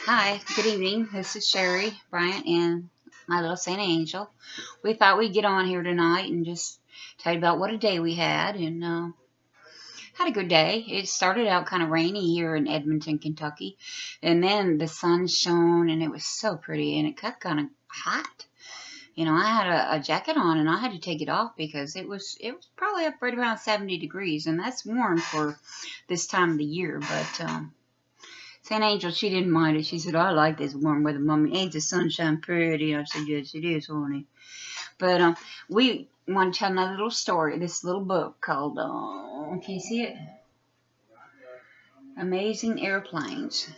Hi, good evening. This is Sherri Bryant and my little Saint Angel. We thought we'd get on here tonight and just tell you about what a day we had, and had a good day. It started out kind of rainy here in Edmonton, Kentucky, and then the sun shone and it was so pretty, and it got kind of hot. You know, I had a jacket on and I had to take it off because it was probably up right around 70 degrees, and that's warm for this time of the year, but St. Angel, she didn't mind it. She said, I like this warm weather, Mommy. Ain't the sunshine pretty? I said, yes, it is, honey. But we want to tell another little story, this little book called, can you see it? Amazing Airplanes.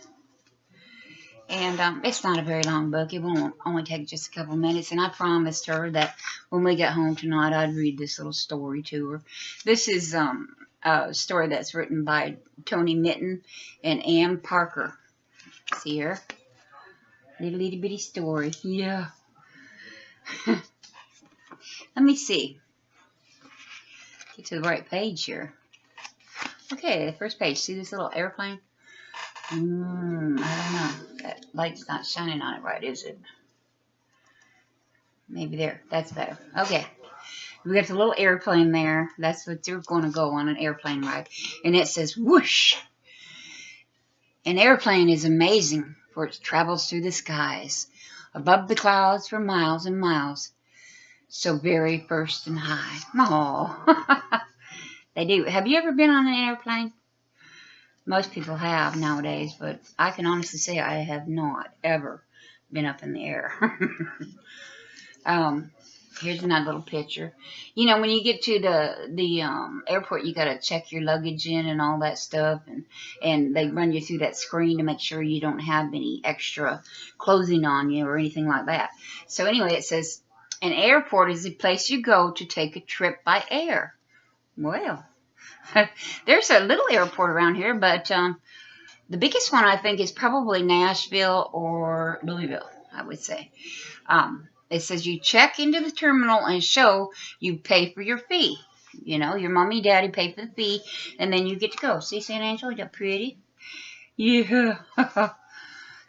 And it's not a very long book. It won't only take just a couple minutes. And I promised her that when we got home tonight, I'd read this little story to her. This is a story that's written by Tony Mitten and Ann Parker. See here? Little itty bitty story. Yeah. Let me see. Get to the right page here. Okay, the first page. See this little airplane? I don't know. That light's not shining on it right, is it? Maybe there. That's better. Okay. We got the little airplane there. That's what they're going to go on, an airplane ride. And it says, whoosh. An airplane is amazing, for it travels through the skies, above the clouds for miles and miles, so very first and high. Oh, they do. Have you ever been on an airplane? Most people have nowadays, but I can honestly say I have not ever been up in the air. Here's another little picture. You know, when you get to the airport, you got to check your luggage in and all that stuff, and they run you through that screen to make sure you don't have any extra clothing on you or anything like that. So anyway, it says, an airport is the place you go to take a trip by air. Well, there's a little airport around here, but the biggest one I think is probably Nashville or Louisville, I would say. It says you check into the terminal and show you pay for your fee. You know, your mommy and daddy pay for the fee, and then you get to go. See, St. Angel, is that pretty? Yeah.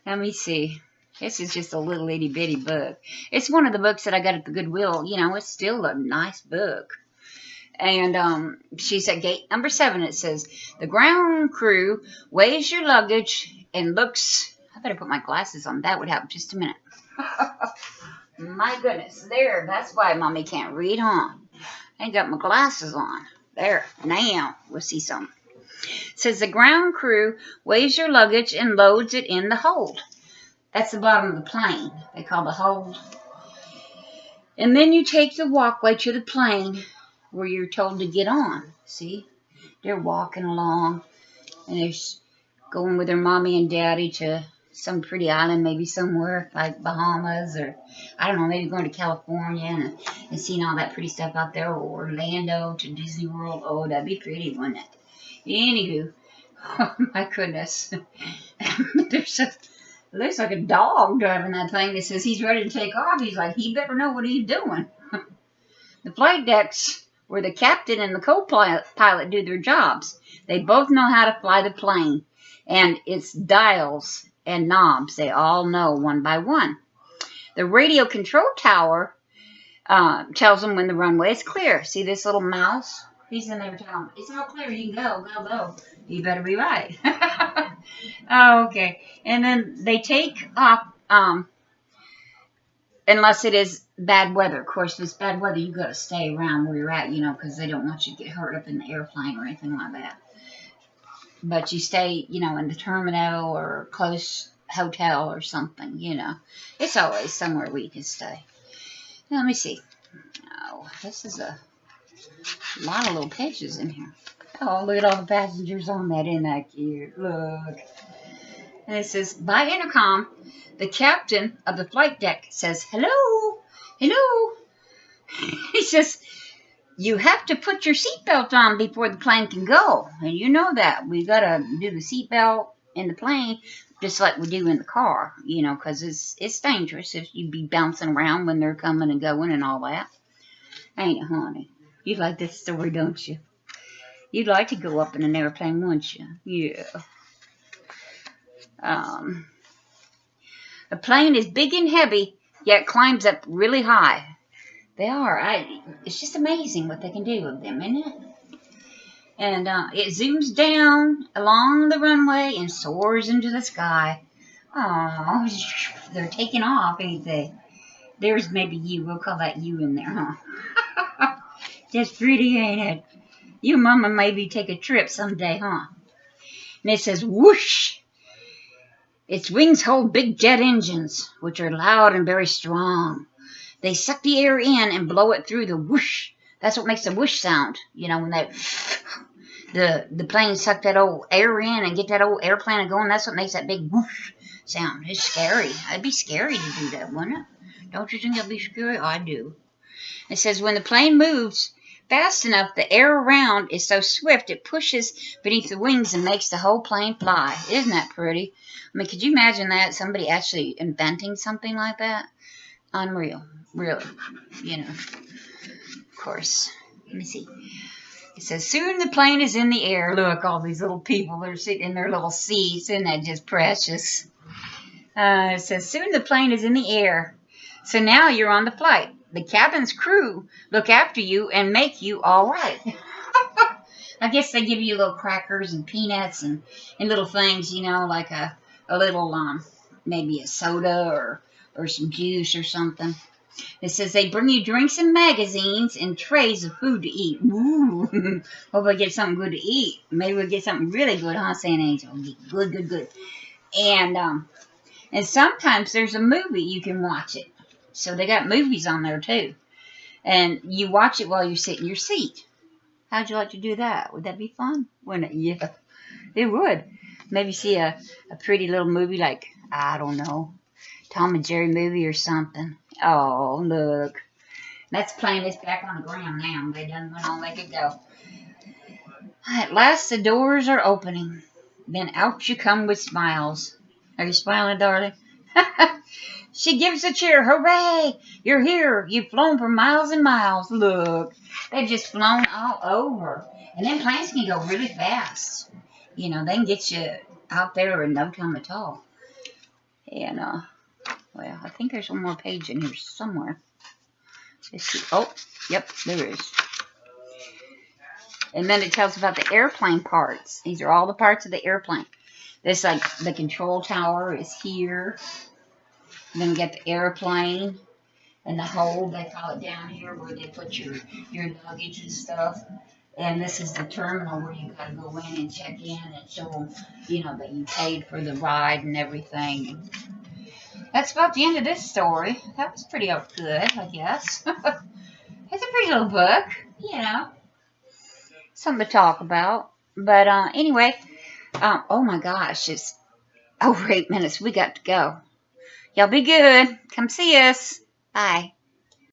Let me see. This is just a little itty bitty book. It's one of the books that I got at the Goodwill. You know, it's still a nice book. And she's at gate number 7. It says, the ground crew weighs your luggage and looks... I better put my glasses on. That would help. Just a minute. My goodness. There. That's why Mommy can't read, huh? I ain't got my glasses on. There. Now. We'll see some. It says, the ground crew weighs your luggage and loads it in the hold. That's the bottom of the plane. They call the hold. And then you take the walkway to the plane where you're told to get on. See? They're walking along, and they're going with their mommy and daddy to some pretty island, maybe somewhere like Bahamas, or I don't know, maybe going to California and seeing all that pretty stuff out there, or Orlando to Disney World. Oh, that'd be pretty, wouldn't it? Anywho, oh my goodness. It looks like a dog driving that thing that says he's ready to take off. He's like, he better know what he's doing. The flight decks where the captain and the co-pilot do their jobs. They both know how to fly the plane, and it's dials and knobs. They all know one by one. The radio control tower tells them when the runway is clear. See this little mouse? He's in there telling them, it's all clear, you can go, go, go. You better be right. Oh, okay. And then they take off, unless it is bad weather. Of course, if it's bad weather, you got to stay around where you're at, you know, because they don't want you to get hurt up in the airplane or anything like that. But you stay, you know, in the terminal or close hotel or something, you know. It's always somewhere we can stay. Now, let me see. Oh, this is a lot of little pages in here. Oh, look at all the passengers on that. Isn't that cute? Look. And it says, by intercom, the captain of the flight deck says, hello, hello. He says, you have to put your seatbelt on before the plane can go. And you know that. We got to do the seatbelt in the plane just like we do in the car, you know, because it's dangerous if you be bouncing around when they're coming and going and all that. Ain't it, honey? You like this story, don't you? You'd like to go up in an airplane, wouldn't you? Yeah. A plane is big and heavy, yet climbs up really high. They are. It's just amazing what they can do with them, isn't it? And it zooms down along the runway and soars into the sky. Oh, they're taking off, ain't they? There's maybe you. We'll call that you in there, huh? Just pretty, ain't it? You mama maybe take a trip someday, huh? And it says, whoosh. Its wings hold big jet engines, which are loud and very strong. They suck the air in and blow it through the whoosh. That's what makes the whoosh sound. You know, when the plane suck that old air in and get that old airplane going, that's what makes that big whoosh sound. It's scary. It'd be scary to do that, wouldn't it? Don't you think that'd be scary? I do. It says when the plane moves fast enough, the air around is so swift it pushes beneath the wings and makes the whole plane fly. Isn't that pretty? I mean, could you imagine that? Somebody actually inventing something like that? Unreal. Really. You know. Of course. Let me see. It says, soon the plane is in the air. Look, all these little people that are sitting in their little seats. Isn't that just precious? It says, soon the plane is in the air. So now you're on the flight. The cabin's crew look after you and make you all right. I guess they give you little crackers and peanuts and little things, you know, like a little, maybe a soda or some juice or something. It says they bring you drinks and magazines and trays of food to eat. Ooh, hope I get something good to eat. Maybe we'll get something really good, huh, St. Angel? Good, good, good. And sometimes there's a movie you can watch it. So they got movies on there too. And you watch it while you sit in your seat. How'd you like to do that? Would that be fun? Wouldn't it? Yeah, it would. Maybe see a pretty little movie like, I don't know, Tom and Jerry movie or something. Oh, look. That's playing this back on the ground now. They done went on, they could go. At last the doors are opening. Then out you come with smiles. Are you smiling, darling? She gives a cheer. Hooray! You're here. You've flown for miles and miles. Look. They've just flown all over. And then planes can go really fast. You know, they can get you out there in no time at all. And, well, I think there's one more page in here somewhere. Let's see. Oh, yep, there is. And then it tells about the airplane parts. These are all the parts of the airplane. This, like, the control tower is here. And then we got the airplane and the hold, they call it down here, where they put your luggage and stuff. And this is the terminal where you got to go in and check in and show them, you know, that you paid for the ride and everything. That's about the end of this story. That was pretty good, I guess. It's a pretty little book, you know. Something to talk about. But anyway, oh my gosh, it's over 8 minutes. We got to go. Y'all be good. Come see us. Bye.